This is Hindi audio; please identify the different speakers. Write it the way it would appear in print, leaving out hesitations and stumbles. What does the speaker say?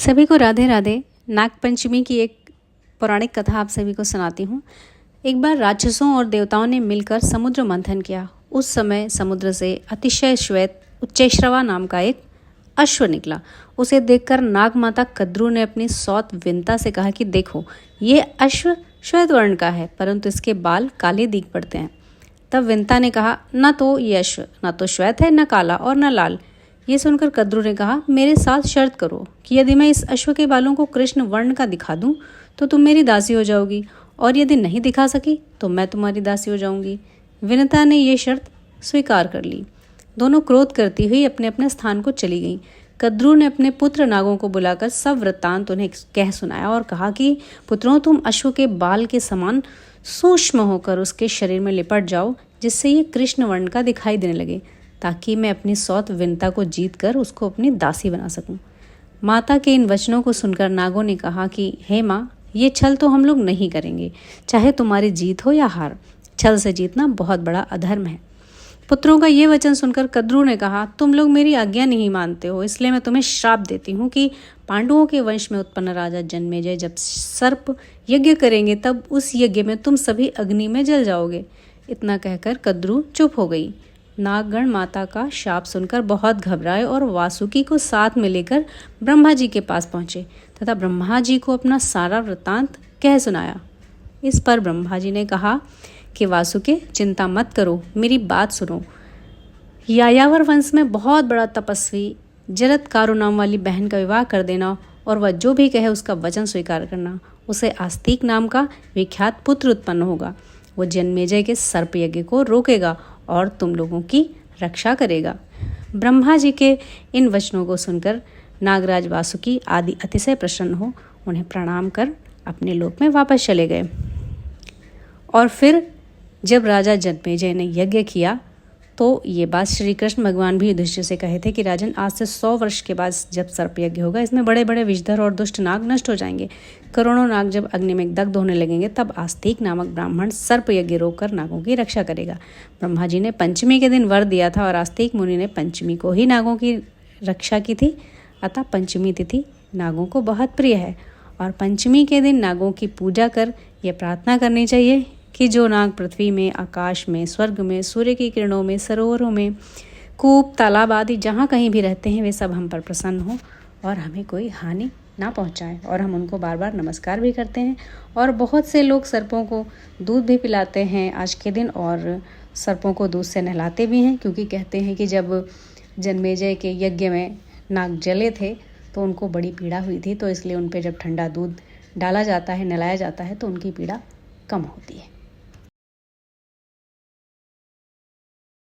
Speaker 1: सभी को राधे राधे। नागपंचमी की एक पौराणिक कथा आप सभी को सुनाती हूँ। एक बार राक्षसों और देवताओं ने मिलकर समुद्र मंथन किया। उस समय समुद्र से अतिशय श्वेत उच्चैश्रवा नाम का एक अश्व निकला। उसे देखकर नाग माता कद्रू ने अपनी सौत विंता से कहा कि देखो, ये अश्व श्वेत वर्ण का है, परंतु इसके बाल काले दिख पड़ते हैं। तब विंता ने कहा, न तो ये अश्व न तो श्वेत है, न काला और न लाल। ये सुनकर कद्रू ने कहा, मेरे साथ शर्त करो कि यदि मैं इस अश्व के बालों को कृष्ण वर्ण का दिखा दूं तो तुम मेरी दासी हो जाओगी, और यदि नहीं दिखा सकी तो मैं तुम्हारी दासी हो जाऊंगी। विनता ने ये शर्त स्वीकार कर ली। दोनों क्रोध करती हुई अपने अपने स्थान को चली गईं। कद्रू ने अपने पुत्र नागों को बुलाकर सब वृत्तांत उन्हें कह सुनाया और कहा कि पुत्रों, तुम अश्व के बाल के समान सूक्ष्म होकर उसके शरीर में लिपट जाओ, जिससे ये कृष्ण वर्ण का दिखाई देने लगे, ताकि मैं अपनी सौत विनता को जीत कर उसको अपनी दासी बना सकूं। माता के इन वचनों को सुनकर नागों ने कहा कि हे माँ, ये छल तो हम लोग नहीं करेंगे, चाहे तुम्हारी जीत हो या हार। छल से जीतना बहुत बड़ा अधर्म है। पुत्रों का ये वचन सुनकर कद्रू ने कहा, तुम लोग मेरी आज्ञा नहीं मानते हो, इसलिए मैं तुम्हें श्राप देती हूँ कि पांडवों के वंश में उत्पन्न राजा जन्मेजय जब सर्प यज्ञ करेंगे तब उस यज्ञ में तुम सभी अग्नि में जल जाओगे। इतना कहकर कद्रू चुप हो गई। नागगण माता का शाप सुनकर बहुत घबराए और वासुकी को साथ में लेकर ब्रह्मा जी के पास पहुंचे तथा ब्रह्मा जी को अपना सारा वृत्तांत कह सुनाया। इस पर ब्रह्मा जी ने कहा कि वासुके, चिंता मत करो, मेरी बात सुनो। यायावर वंश में बहुत बड़ा तपस्वी जरत्कारु नाम वाली बहन का विवाह कर देना और वह जो भी कहे उसका वचन स्वीकार करना। उसे आस्तिक नाम का विख्यात पुत्र उत्पन्न होगा। वो जन्मेजय के सर्प यज्ञ को रोकेगा और तुम लोगों की रक्षा करेगा। ब्रह्मा जी के इन वचनों को सुनकर नागराज वासुकी आदि अतिशय प्रसन्न हो उन्हें प्रणाम कर अपने लोक में वापस चले गए। और फिर जब राजा जन्मेजय ने यज्ञ किया तो ये बात श्री कृष्ण भगवान भी युधिष्ठिर से कहे थे कि राजन, आज से 100 वर्ष के बाद जब सर्प यज्ञ होगा, इसमें बड़े बड़े विषधर और दुष्ट नाग नष्ट हो जाएंगे। करोड़ों नाग जब अग्नि में दग्ध होने लगेंगे तब आस्तिक नामक ब्राह्मण सर्प यज्ञ रोककर नागों की रक्षा करेगा। ब्रह्मा जी ने पंचमी के दिन वर दिया था और आस्तिक मुनि ने पंचमी को ही नागों की रक्षा की थी। अतः पंचमी तिथि नागों को बहुत प्रिय है और पंचमी के दिन नागों की पूजा कर यह प्रार्थना करनी चाहिए कि जो नाग पृथ्वी में, आकाश में, स्वर्ग में, सूर्य की किरणों में, सरोवरों में, कूप, तालाब आदि जहाँ कहीं भी रहते हैं, वे सब हम पर प्रसन्न हो और हमें कोई हानि ना पहुँचाएं। और हम उनको बार बार नमस्कार भी करते हैं। और बहुत से लोग सर्पों को दूध भी पिलाते हैं आज के दिन और सर्पों को दूध से नहलाते भी हैं, क्योंकि कहते हैं कि जब जन्मेजय के यज्ञ में नाग जले थे तो उनको बड़ी पीड़ा हुई थी, तो इसलिए उन पर जब ठंडा दूध डाला जाता है, नहलाया जाता है, तो उनकी पीड़ा कम होती है।